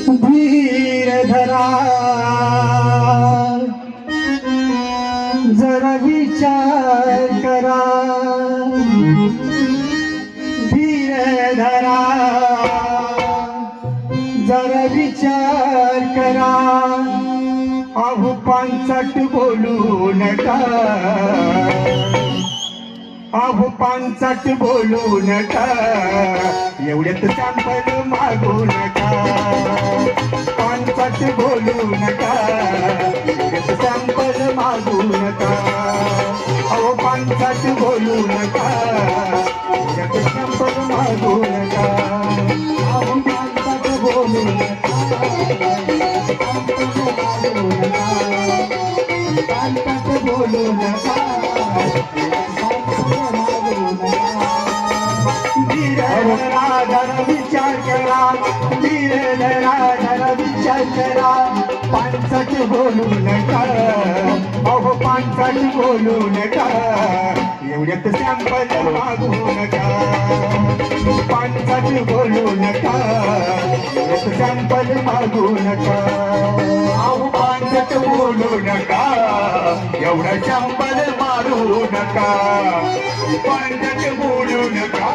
धीर धरा जरा विचार करा धीर धरा जरा विचार करा अहो पांचट बोलू नका अहो पांचट बोलू नका एवढ्यात सॅम्पल मागू नका पांचट बोलू नका एवढ्यात सॅम्पल मागू नका अहो पांचट बोलू नका एवढ्यात सॅम्पल मागू नका अहो पांचट बोलू नका पांचट बोलू नका जरा विचार करा धीर धरा जरा विचार करा पांचट बोलू नका अहो पांचट बोलू नका एवढ्यात सॅम्पल मागू नका पांचट बोलू नका एवढ्यात सॅम्पल मागू नका अहो पांचट बोलू नका एवढा सॅम्पल मारू नका पांचट बोलू नका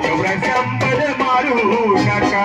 एवढा सॅम्पल मारू नका